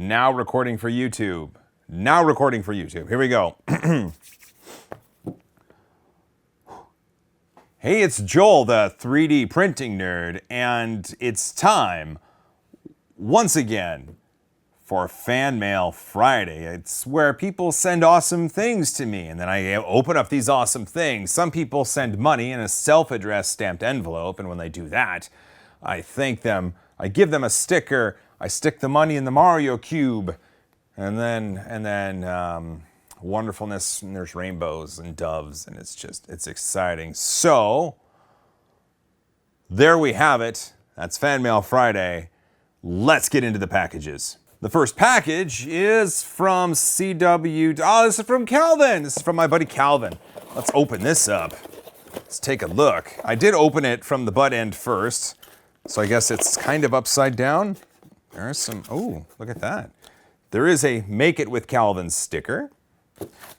Now recording for YouTube. Now recording for YouTube. Here we go. Hey, it's Joel, the 3D printing nerd, and it's time, once again, for Fan Mail Friday. It's where people send awesome things to me, and then I open up these awesome things. Some people send money in a self-addressed stamped envelope, and when they do that, I thank them. I give them a sticker. I stick the money in the Mario cube, and then wonderfulness, and there's rainbows and doves, and it's exciting. So, there we have it. That's Fan Mail Friday. Let's get into the packages. The first package is from CW. Oh, this is from Calvin. This is from my buddy Calvin. Let's open this up. Let's take a look. I did open it from the butt end first, so I guess it's kind of upside down. There's some, oh, look at that. There is a Make It With Calvin sticker.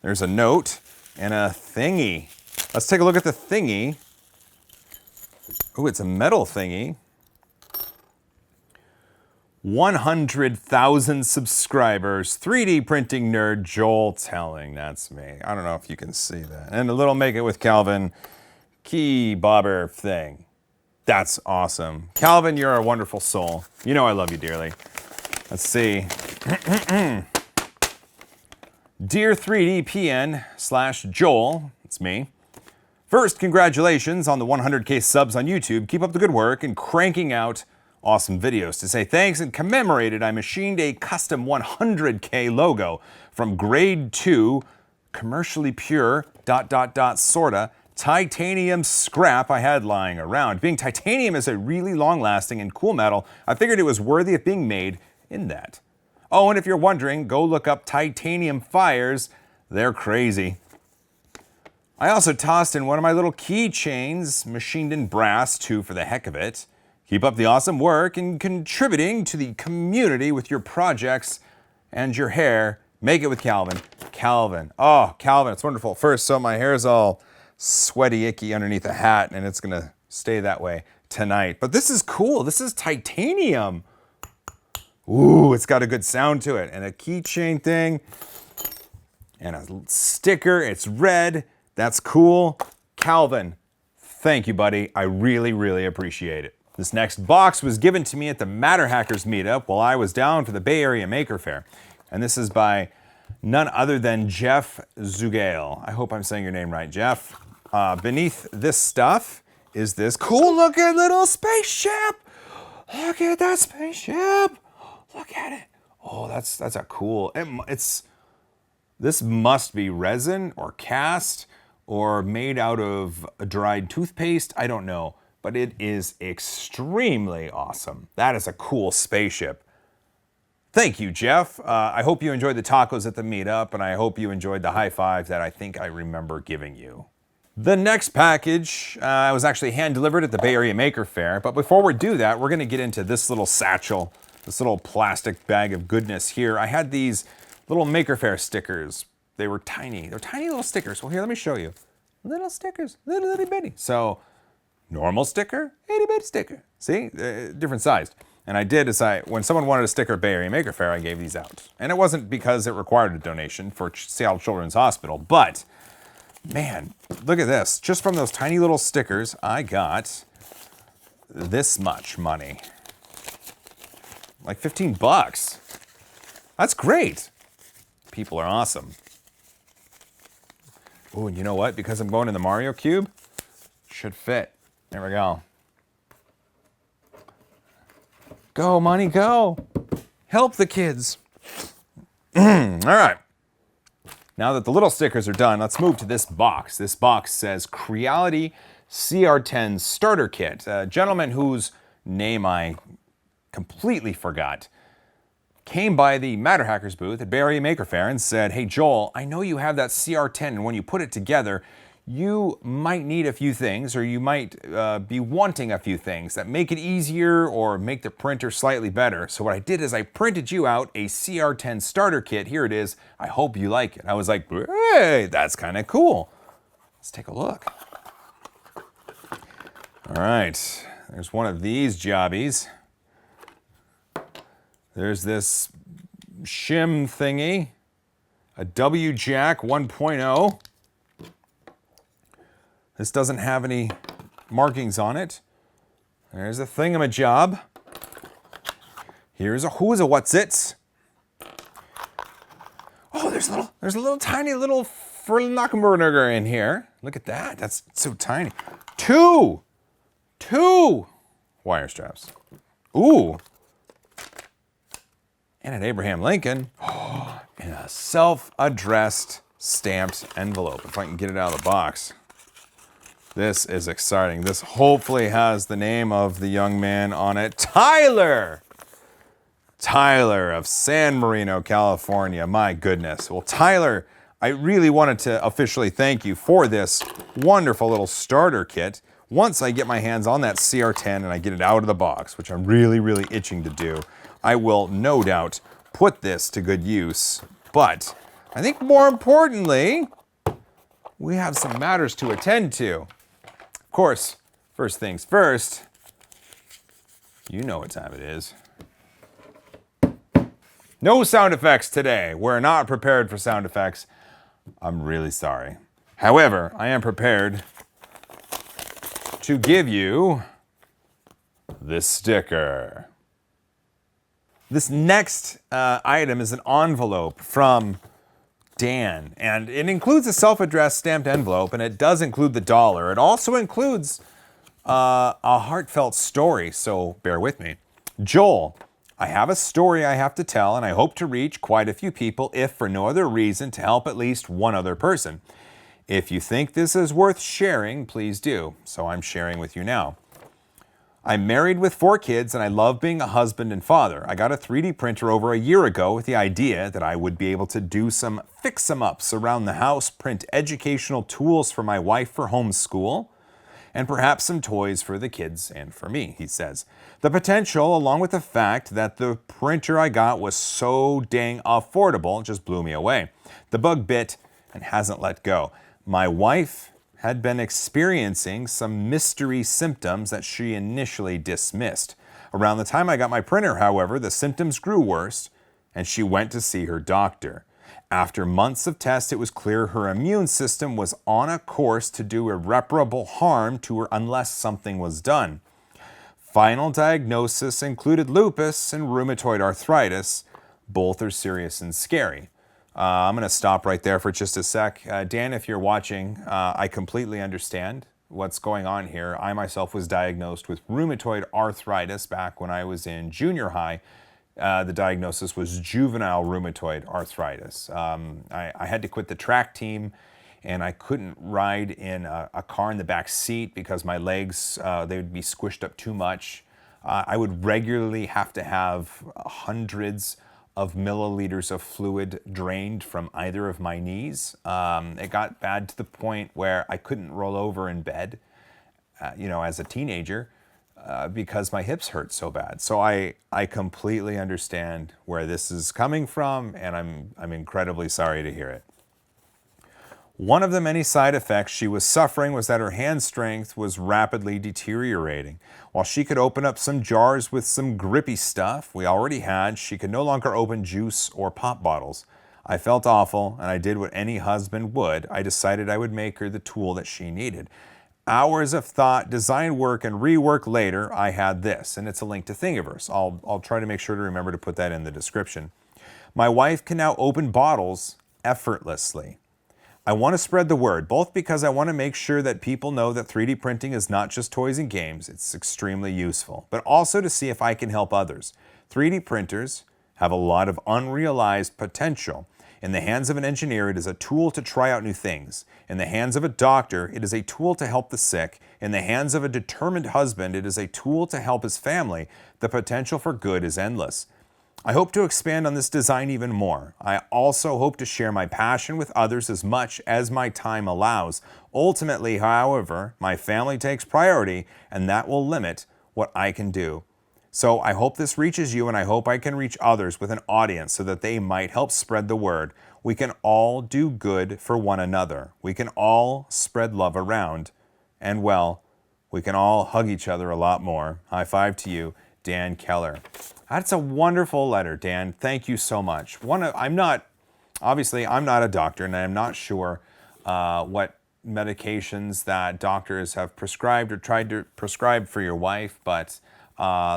There's a note and a thingy. Let's take a look at the thingy. Oh, it's a metal thingy. 100,000 subscribers. 3D printing nerd Joel Telling. That's me. I don't know if you can see that. And a little Make It With Calvin key bobber thing. That's awesome. Calvin, you're a wonderful soul. You know I love you dearly. Let's see. Dear 3DPN/Joel, it's me. First, congratulations on the 100K subs on YouTube. Keep up the good work and cranking out awesome videos. To say thanks and commemorate it, I machined a custom 100K logo from grade 2, commercially pure, ... sorta, titanium scrap I had lying around. Being titanium is a really long-lasting and cool metal, I figured it was worthy of being made in that. Oh, and if you're wondering, go look up titanium fires. They're crazy. I also tossed in one of my little keychains, machined in brass, too, for the heck of it. Keep up the awesome work and contributing to the community with your projects and your hair. Make It With Calvin. Calvin. Oh, Calvin, it's wonderful. First, so my hair's all sweaty, icky underneath a hat, and it's going to stay that way tonight. But this is cool. This is titanium. Ooh, it's got a good sound to it. And a keychain thing. And a sticker. It's red. That's cool. Calvin, thank you, buddy. I really, really appreciate it. This next box was given to me at the Matter Hackers meetup while I was down for the Bay Area Maker Faire. And this is by none other than Jeff Zugale. I hope I'm saying your name right, Jeff. Beneath this stuff is this cool looking little spaceship. Look at that spaceship. Look at it. Oh, that's a cool, this must be resin or cast or made out of a dried toothpaste. I don't know, but it is extremely awesome. That is a cool spaceship. Thank you, Jeff. I hope you enjoyed the tacos at the meetup, and I hope you enjoyed the high five that I think I remember giving you. The next package was actually hand-delivered at the Bay Area Maker Faire, but before we do that, we're gonna get into this little satchel, this little plastic bag of goodness here. I had these little Maker Faire stickers. They were tiny. They're tiny little stickers. Well, here, let me show you. Little stickers, little bitty. So, normal sticker, itty bitty sticker. See, different sized. And I did when someone wanted a sticker at Bay Area Maker Faire, I gave these out. And it wasn't because it required a donation for Seattle Children's Hospital, but man, look at this. Just from those tiny little stickers, I got this much money. Like 15 bucks. That's great. People are awesome. Oh, and you know what? Because I'm going in the Mario Cube, should fit. There we go. Go, money, go. Help the kids. All right. Now that the little stickers are done, let's move to this box. This box says Creality CR10 Starter Kit. A gentleman whose name I completely forgot came by the Matter Hackers booth at Bay Area Maker Faire and said, hey Joel, I know you have that CR10 and when you put it together, you might need a few things or you might be wanting a few things that make it easier or make the printer slightly better. So what I did is I printed you out a CR10 starter kit. Here it is. I hope you like it. I was like, hey, that's kind of cool. Let's take a look. All right, there's one of these jobbies. There's this shim thingy, a W jack 1.0. This doesn't have any markings on it. There's a thingamajob. Here's a who's a what's its. Oh, there's a little tiny little Furlnackenburger in here. Look at that. That's so tiny. Two wire straps. Ooh. And an Abraham Lincoln. Oh, in a self-addressed stamped envelope. If I can get it out of the box. This is exciting. This hopefully has the name of the young man on it. Tyler! Tyler of San Marino, California. My goodness. Well, Tyler, I really wanted to officially thank you for this wonderful little starter kit. Once I get my hands on that CR10 and I get it out of the box, which I'm really, really itching to do, I will no doubt put this to good use. But I think more importantly, we have some matters to attend to. Of course, first things first, you know what time it is. No sound effects today. We're not prepared for sound effects. I'm really sorry. However, I am prepared to give you this sticker. This next item is an envelope from Dan, and it includes a self-addressed stamped envelope, and it does include the dollar. It also includes a heartfelt story, so bear with me. Joel, I have a story I have to tell, and I hope to reach quite a few people, if for no other reason, to help at least one other person. If you think this is worth sharing, please do. So I'm sharing with you now. I'm married with 4 kids, and I love being a husband and father. I got a 3D printer over a year ago with the idea that I would be able to do some fix-em-ups around the house, print educational tools for my wife for homeschool, and perhaps some toys for the kids and for me, he says. The potential, along with the fact that the printer I got was so dang affordable, just blew me away. The bug bit and hasn't let go. My wife had been experiencing some mystery symptoms that she initially dismissed. Around the time I got my printer, however, the symptoms grew worse, and she went to see her doctor. After months of tests, it was clear her immune system was on a course to do irreparable harm to her unless something was done. Final diagnosis included lupus and rheumatoid arthritis. Both are serious and scary. I'm going to stop right there for just a sec. Dan, if you're watching, I completely understand what's going on here. I myself was diagnosed with rheumatoid arthritis back when I was in junior high. The diagnosis was juvenile rheumatoid arthritis. I had to quit the track team, and I couldn't ride in a car in the back seat because my legs, they would be squished up too much. I would regularly have to have hundreds of milliliters of fluid drained from either of my knees. It got bad to the point where I couldn't roll over in bed, as a teenager, because my hips hurt so bad. So I completely understand where this is coming from, and I'm incredibly sorry to hear it. One of the many side effects she was suffering was that her hand strength was rapidly deteriorating. While she could open up some jars with some grippy stuff we already had, she could no longer open juice or pop bottles. I felt awful, and I did what any husband would. I decided I would make her the tool that she needed. Hours of thought, design work, and rework later, I had this, and it's a link to Thingiverse. I'll try to make sure to remember to put that in the description. My wife can now open bottles effortlessly. I want to spread the word, both because I want to make sure that people know that 3D printing is not just toys and games, it's extremely useful, but also to see if I can help others. 3D printers have a lot of unrealized potential. In the hands of an engineer, it is a tool to try out new things. In the hands of a doctor, it is a tool to help the sick. In the hands of a determined husband, it is a tool to help his family. The potential for good is endless. I hope to expand on this design even more. I also hope to share my passion with others as much as my time allows. Ultimately, however, my family takes priority, and that will limit what I can do. So I hope this reaches you, and I hope I can reach others with an audience so that they might help spread the word. We can all do good for one another. We can all spread love around. And well, we can all hug each other a lot more. High five to you, Dan Keller. That's a wonderful letter, Dan. Thank you so much. Obviously, I'm not a doctor, and I'm not sure what medications that doctors have prescribed or tried to prescribe for your wife, but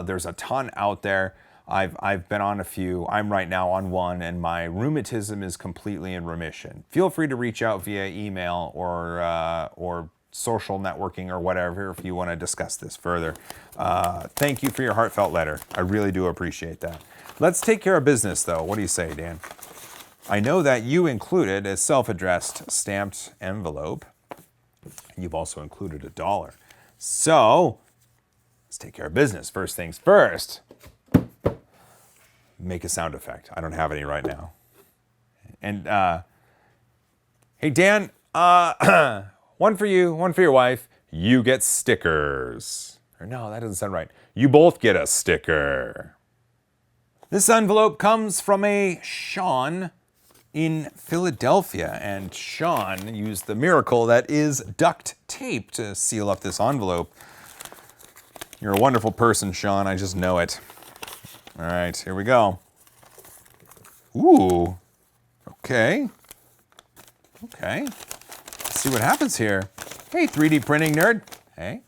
there's a ton out there. I've been on a few. I'm right now on one, and my rheumatism is completely in remission. Feel free to reach out via email or social networking or whatever if you want to discuss this further. Thank you for your heartfelt letter. I really do appreciate that. Let's take care of business, though. What do you say, Dan? I know that you included a self-addressed stamped envelope. You've also included $1. So let's take care of business. First things first. Make a sound effect. I don't have any right now. And hey, Dan, one for you, one for your wife. You get stickers. Or no, that doesn't sound right. You both get a sticker. This envelope comes from a Sean in Philadelphia, and Sean used the miracle that is duct tape to seal up this envelope. You're a wonderful person, Sean. I just know it. All right, here we go. Ooh, okay. Let's see what happens here. Hey, 3D printing nerd. Hey,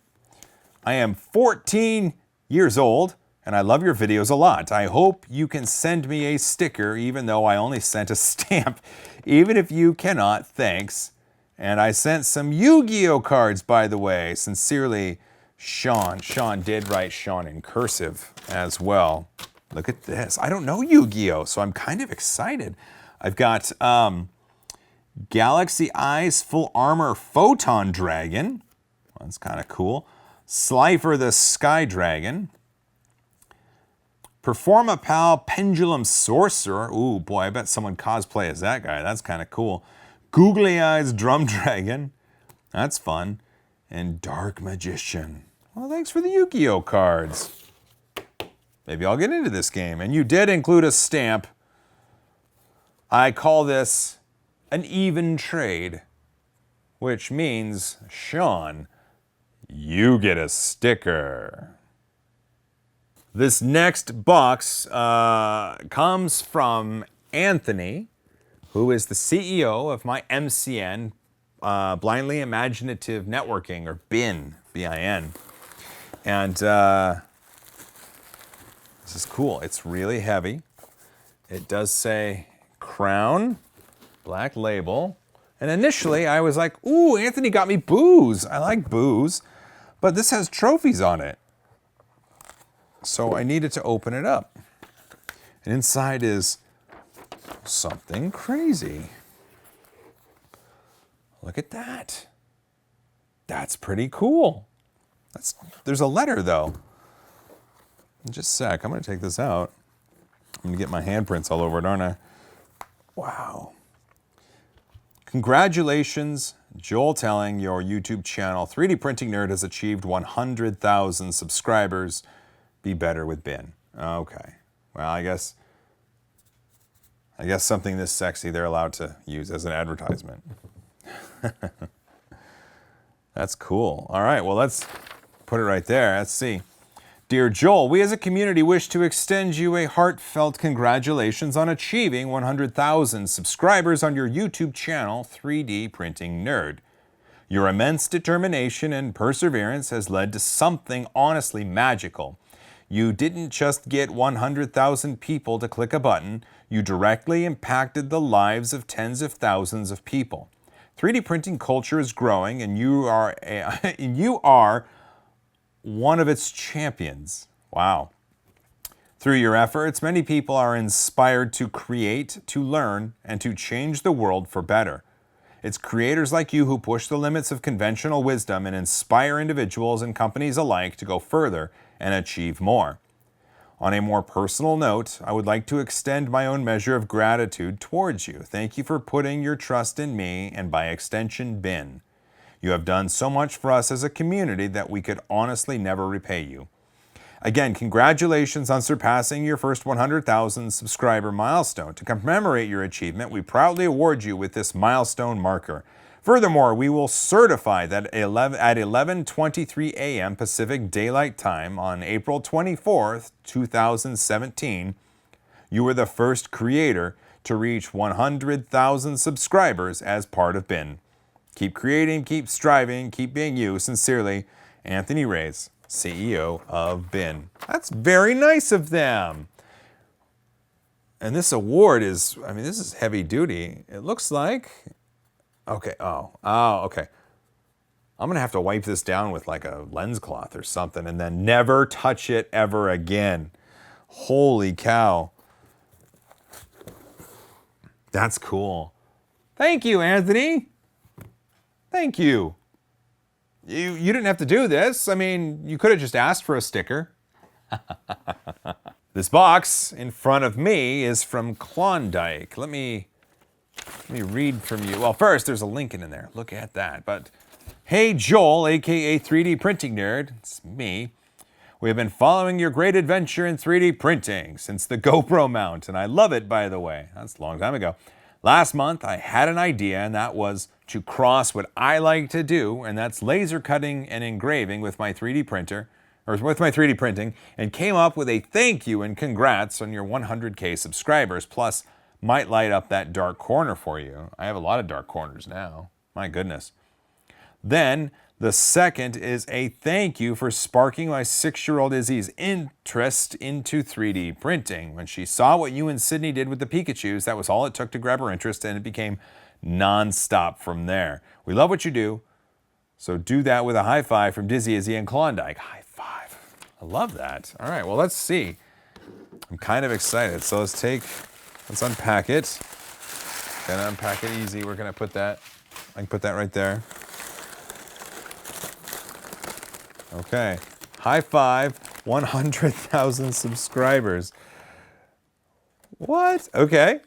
I am 14 years old, and I love your videos a lot. I hope you can send me a sticker, even though I only sent a stamp. Even if you cannot, thanks. And I sent some Yu-Gi-Oh cards, by the way. Sincerely, Sean. Sean did write Sean in cursive as well. Look at this. I don't know Yu-Gi-Oh, so I'm kind of excited. I've got Galaxy Eyes Full Armor Photon Dragon. Well, that's kind of cool. Slifer the Sky Dragon. Performapal Pendulum Sorcerer. Ooh, boy, I bet someone cosplay as that guy. That's kind of cool. Googly Eyes Drum Dragon. That's fun. And Dark Magician. Well, thanks for the Yu-Gi-Oh cards. Maybe I'll get into this game. And you did include a stamp. I call this an even trade, which means, Sean, you get a sticker. This next box comes from Anthony, who is the CEO of my MCN, Blindly Imaginative Networking, or BIN, B-I-N. And this is cool. It's really heavy. It does say Crown, black label. And initially I was like, ooh, Anthony got me booze. I like booze. But this has trophies on it. So I needed to open it up. And inside is something crazy. Look at that. That's pretty cool. There's a letter, though. Just a sec. I'm going to take this out. I'm going to get my handprints all over it, aren't I? Wow. Congratulations, Joel Telling, your YouTube channel. 3D Printing Nerd has achieved 100,000 subscribers. Be better with BIN. Okay. Well, I guess something this sexy they're allowed to use as an advertisement. That's cool. All right, well, let's put it right there. Let's see. Dear Joel, we as a community wish to extend you a heartfelt congratulations on achieving 100,000 subscribers on your YouTube channel, 3D Printing Nerd. Your immense determination and perseverance has led to something honestly magical. You didn't just get 100,000 people to click a button, you directly impacted the lives of tens of thousands of people. 3D printing culture is growing, and you are one of its champions. Wow. Through your efforts, many people are inspired to create, to learn, and to change the world for better. It's creators like you who push the limits of conventional wisdom and inspire individuals and companies alike to go further and achieve more. On a more personal note, I would like to extend my own measure of gratitude towards you. Thank you for putting your trust in me and, by extension, BIN. You have done so much for us as a community that we could honestly never repay you. Again, congratulations on surpassing your first 100,000 subscriber milestone. To commemorate your achievement, we proudly award you with this milestone marker. Furthermore, we will certify that at 11:23 a.m. Pacific Daylight Time on April 24th, 2017, you were the first creator to reach 100,000 subscribers as part of BIN. Keep creating, keep striving, keep being you. Sincerely, Anthony Reyes, CEO of BIN. That's very nice of them. And this award is, I mean, this is heavy duty. It looks like, okay, okay. I'm gonna have to wipe this down with like a lens cloth or something and then never touch it ever again. Holy cow. That's cool. Thank you, Anthony. Thank you. You didn't have to do this. I mean, you could have just asked for a sticker. This box in front of me is from Klondike. Let me read from you. Well, first, there's a link in there. Look at that. But hey, Joel, aka 3D Printing Nerd, it's me. We have been following your great adventure in 3D printing since the GoPro mount, and I love it, by the way. That's a long time ago. Last month, I had an idea, and that was to cross what I like to do, and that's laser cutting and engraving with my 3D printer, or with my 3D printing, and came up with a thank you and congrats on your 100K subscribers, plus might light up that dark corner for you. I have a lot of dark corners now. My goodness. Then, the second is a thank you for sparking my 6-year-old Izzy's interest into 3D printing. When she saw what you and Sydney did with the Pikachus, that was all it took to grab her interest, and it became non-stop from there. We love what you do, so do that with a high five from Dizzy Izzy and Klondike. High five. I love that. All right, well, let's see. I'm kind of excited. So let's unpack it. Gonna unpack it easy. We're gonna put that, I can put that right there. Okay, high five, 100,000 subscribers. What? Okay.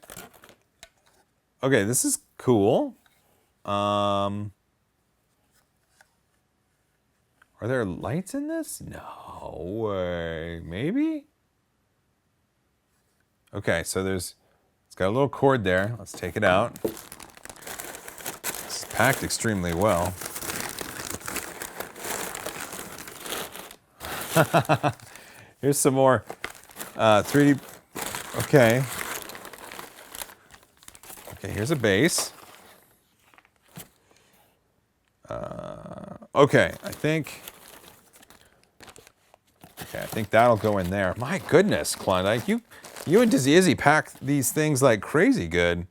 Okay, this is cool. Are there lights in this? No way. Maybe? Okay, so it's got a little cord there. Let's take it out. It's packed extremely well. Here's some more 3D. Okay. Okay, here's a base. Okay, I think that'll go in there. My goodness, Klondike, you and Dizzy Izzy pack these things like crazy good.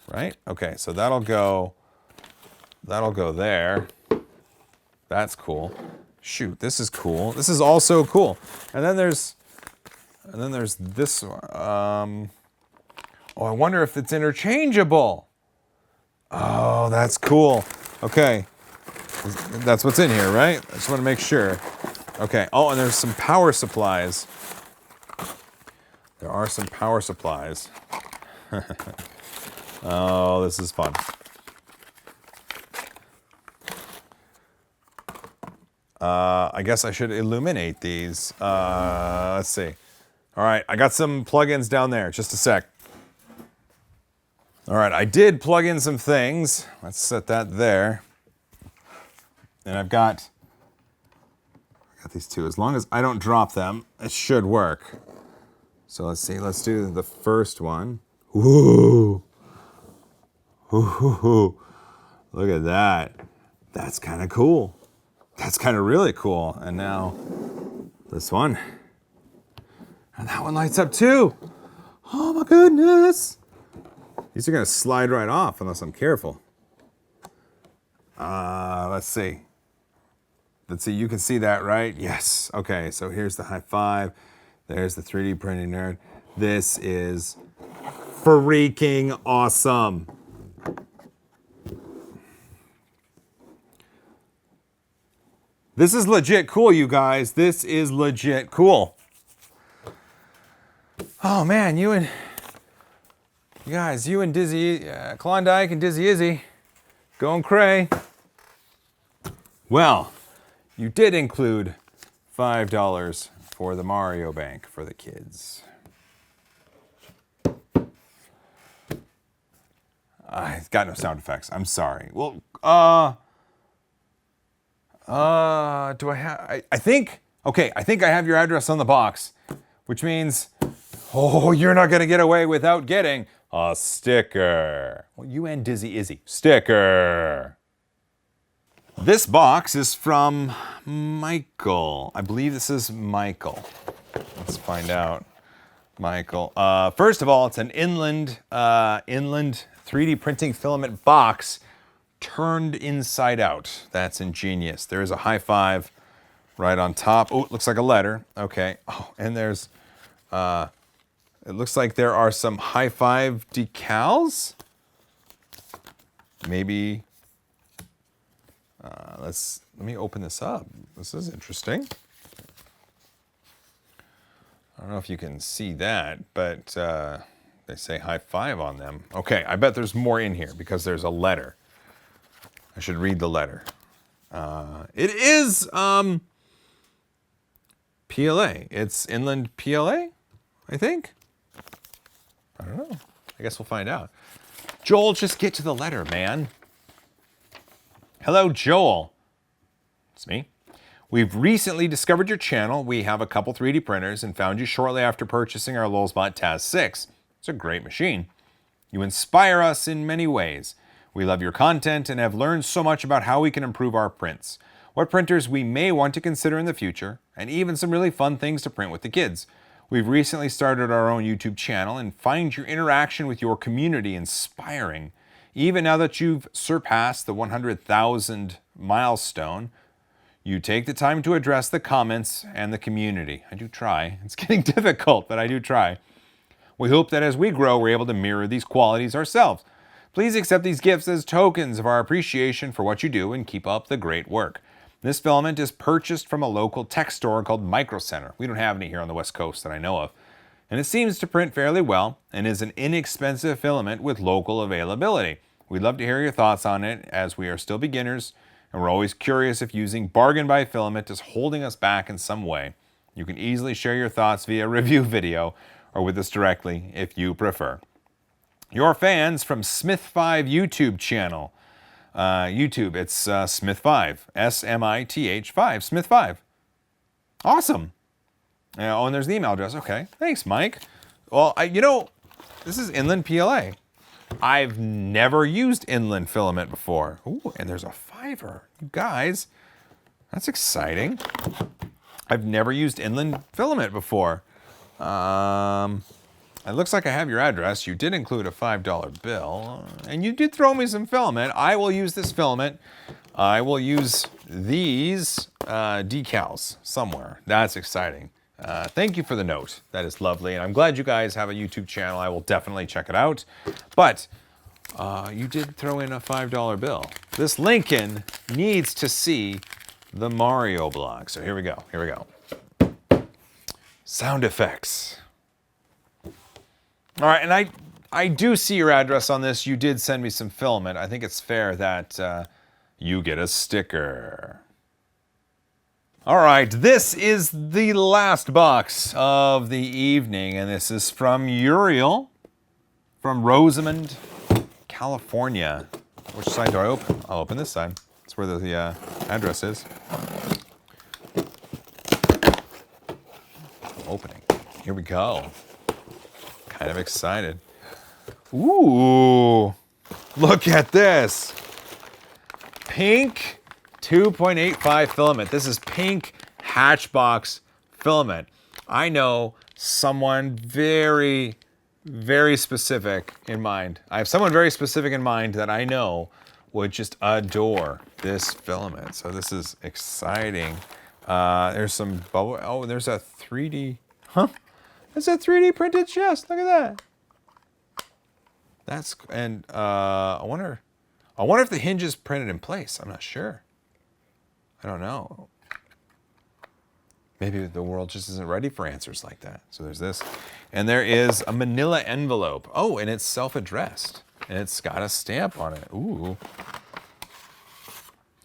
Right? Okay, so that'll go there. That's cool. Shoot, this is cool. This is also cool. And then there's this one. Oh, I wonder if it's interchangeable. Oh, that's cool. Okay. That's what's in here, right? I just want to make sure. Okay. Oh, and there's some power supplies. There are some power supplies. Oh, this is fun. I guess I should illuminate these. Let's see. All right, I got some plugins down there. Just a sec. All right, I did plug in some things. Let's set that there. And I got these two. As long as I don't drop them, it should work. So let's see. Let's do the first one. Woo! Ooh, look at that. That's kind of cool. That's kind of really cool. And now this one. And that one lights up too. Oh my goodness. These are going to slide right off unless I'm careful. Let's see. Let's see. You can see that, right? Yes. Okay. So here's the high five. There's the 3D printing nerd. This is freaking awesome. This is legit cool, you guys. This is legit cool. Oh man, you and Dizzy, Klondike and Dizzy Izzy, going cray. Well, you did include $5 for the Mario Bank for the kids. It's got no sound effects. I'm sorry. Well, do I have, I think, okay, I think I have your address on the box, which means, oh, you're not going to get away without getting a sticker. Well, you and Dizzy Izzy. Sticker. This box is from Michael. I believe this is Michael. Let's find out. Michael. First of all, it's an inland 3D printing filament box turned inside out. That's ingenious. There is a high five right on top. Oh, it looks like a letter. Okay. Oh, and there's, it looks like there are some high five decals. Maybe, let me open this up. This is interesting. I don't know if you can see that, but they say high five on them. Okay, I bet there's more in here because there's a letter. I should read the letter. It is PLA. It's inland PLA, I think. I don't know. I guess we'll find out. Joel, just get to the letter, man. Hello, Joel. It's me. We've recently discovered your channel. We have a couple 3D printers and found you shortly after purchasing our Lulzbot Taz 6. It's a great machine. You inspire us in many ways. We love your content and have learned so much about how we can improve our prints, what printers we may want to consider in the future, and even some really fun things to print with the kids. We've recently started our own YouTube channel and find your interaction with your community inspiring. Even now that you've surpassed the 100,000 milestone, you take the time to address the comments and the community. I do try. It's getting difficult, but I do try. We hope that as we grow, we're able to mirror these qualities ourselves. Please accept these gifts as tokens of our appreciation for what you do and keep up the great work. This filament is purchased from a local tech store called Micro Center. We don't have any here on the West Coast that I know of. And it seems to print fairly well and is an inexpensive filament with local availability. We'd love to hear your thoughts on it as we are still beginners and we're always curious if using bargain buy filament is holding us back in some way. You can easily share your thoughts via review video or with us directly if you prefer. Your fans from Smith5 YouTube channel. YouTube, it's Smith5, S-M-I-T-H-5, Smith5. Awesome. Oh, and there's the email address. Okay, thanks, Mike. Well, this is Inland PLA. I've never used inland filament before. Ooh, and there's a fiver. You guys, that's exciting. I've never used inland filament before. It looks like I have your address. You did include a $5 bill, and you did throw me some filament. I will use this filament. I will use these decals somewhere. That's exciting. Thank you for the note. That is lovely, and I'm glad you guys have a YouTube channel. I will definitely check it out. But you did throw in a $5 bill. This Lincoln needs to see the Mario block. So here we go. Here we go. Sound effects. All right, and I do see your address on this. You did send me some filament. I think it's fair that you get a sticker. All right, this is the last box of the evening, and this is from Uriel from Rosamond, California. Which side do I open? I'll open this side. That's where the address is. Opening. Here we go. Kind of excited. Ooh, look at this. Pink 2.85 filament. This is pink Hatchbox filament. I know someone very, very specific in mind. I have someone very specific in mind that I know would just adore this filament. So this is exciting. There's some bubble. Oh, there's a 3D. Huh? It's a 3D printed chest. Look at that. That's, and I wonder if the hinge is printed in place. I'm not sure. I don't know. Maybe the world just isn't ready for answers like that. So there's this. And there is a manila envelope. Oh, and it's self-addressed. And it's got a stamp on it. Ooh.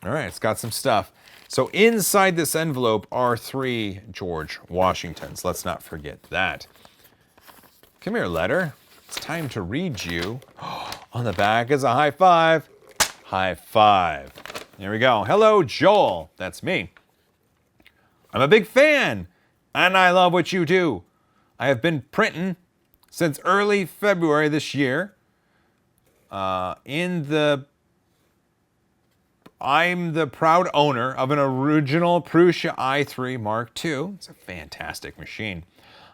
All right, it's got some stuff. So inside this envelope are 3 George Washingtons. Let's not forget that. Come here, letter. It's time to read you. On the back is a high five. High five. There we go. Hello, Joel. That's me. I'm a big fan, and I love what you do. I have been printing since early February this year. I'm the proud owner of an original Prusa i3 Mark II. It's a fantastic machine.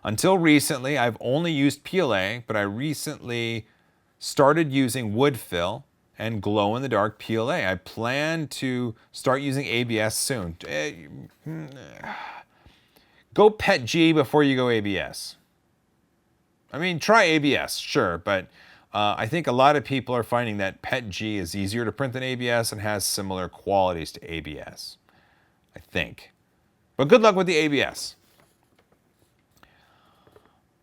Until recently, I've only used PLA, but I recently started using wood fill and glow-in-the-dark PLA. I plan to start using ABS soon. Go PET G before you go ABS. I mean, try ABS, sure, but I think a lot of people are finding that PET G is easier to print than ABS and has similar qualities to ABS, I think. But good luck with the ABS.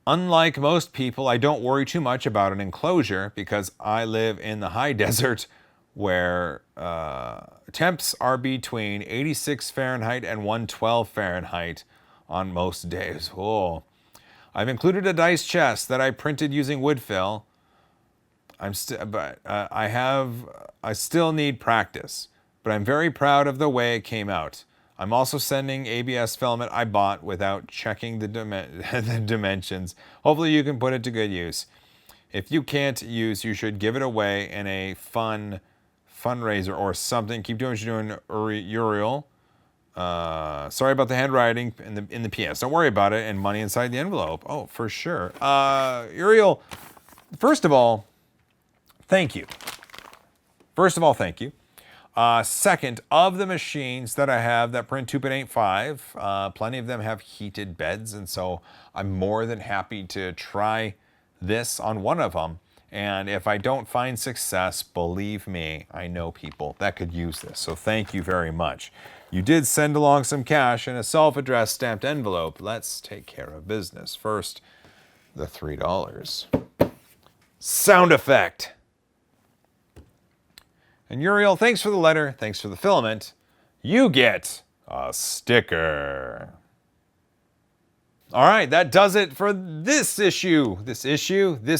Unlike most people, I don't worry too much about an enclosure because I live in the high desert where temps are between 86 Fahrenheit and 112 Fahrenheit on most days. Oh. I've included a dice chest that I printed using wood fill. I still need practice, but I'm very proud of the way it came out. I'm also sending ABS filament I bought without checking the dimensions. Hopefully you can put it to good use. If you can't use, you should give it away in a fundraiser or something. Keep doing what you're doing, Uriel. Sorry about the handwriting in the PS. Don't worry about it. And money inside the envelope. Oh, for sure. Uriel, first of all, thank you. Second, of the machines that I have that print 2.85, plenty of them have heated beds, and so I'm more than happy to try this on one of them. And if I don't find success, believe me, I know people that could use this. So thank you very much. You did send along some cash in a self-addressed stamped envelope. Let's take care of business. First, the $3. Sound effect. And Uriel, thanks for the letter, thanks for the filament. You get a sticker. All right, that does it for this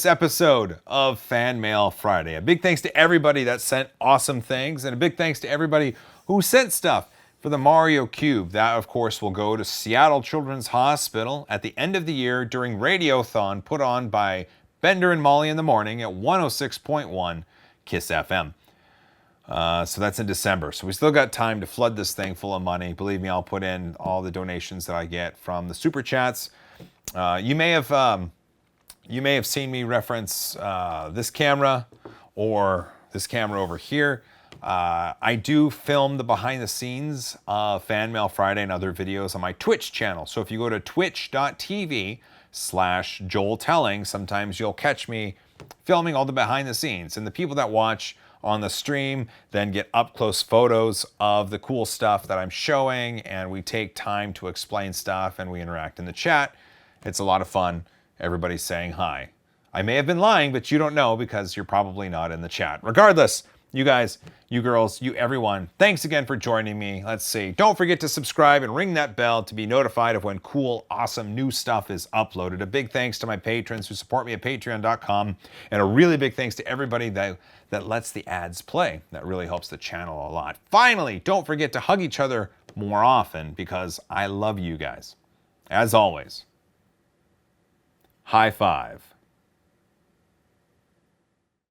episode of Fan Mail Friday. A big thanks to everybody that sent awesome things, and a big thanks to everybody who sent stuff for the Mario Cube. That, of course, will go to Seattle Children's Hospital at the end of the year during Radiothon put on by Bender and Molly in the morning at 106.1 KISS FM. So that's in December. So we still got time to flood this thing full of money. Believe me, I'll put in all the donations that I get from the super chats. You may have seen me reference this camera or this camera over here. I do film the behind the scenes of Fan Mail Friday and other videos on my Twitch channel. So if you go to twitch.tv/JoelTelling, sometimes you'll catch me filming all the behind the scenes. And the people that watch on the stream then get up close photos of the cool stuff that I'm showing, and we take time to explain stuff and we interact in the chat. It's a lot of fun. Everybody's saying hi. I may have been lying, but you don't know because you're probably not in the chat. Regardless, you guys, you girls, you everyone, thanks again for joining me. Let's see. Don't forget to subscribe and ring that bell to be notified of when cool, awesome new stuff is uploaded. A big thanks to my patrons who support me at patreon.com, and a really big thanks to everybody that lets the ads play. That really helps the channel a lot. Finally, don't forget to hug each other more often because I love you guys. As always, high five.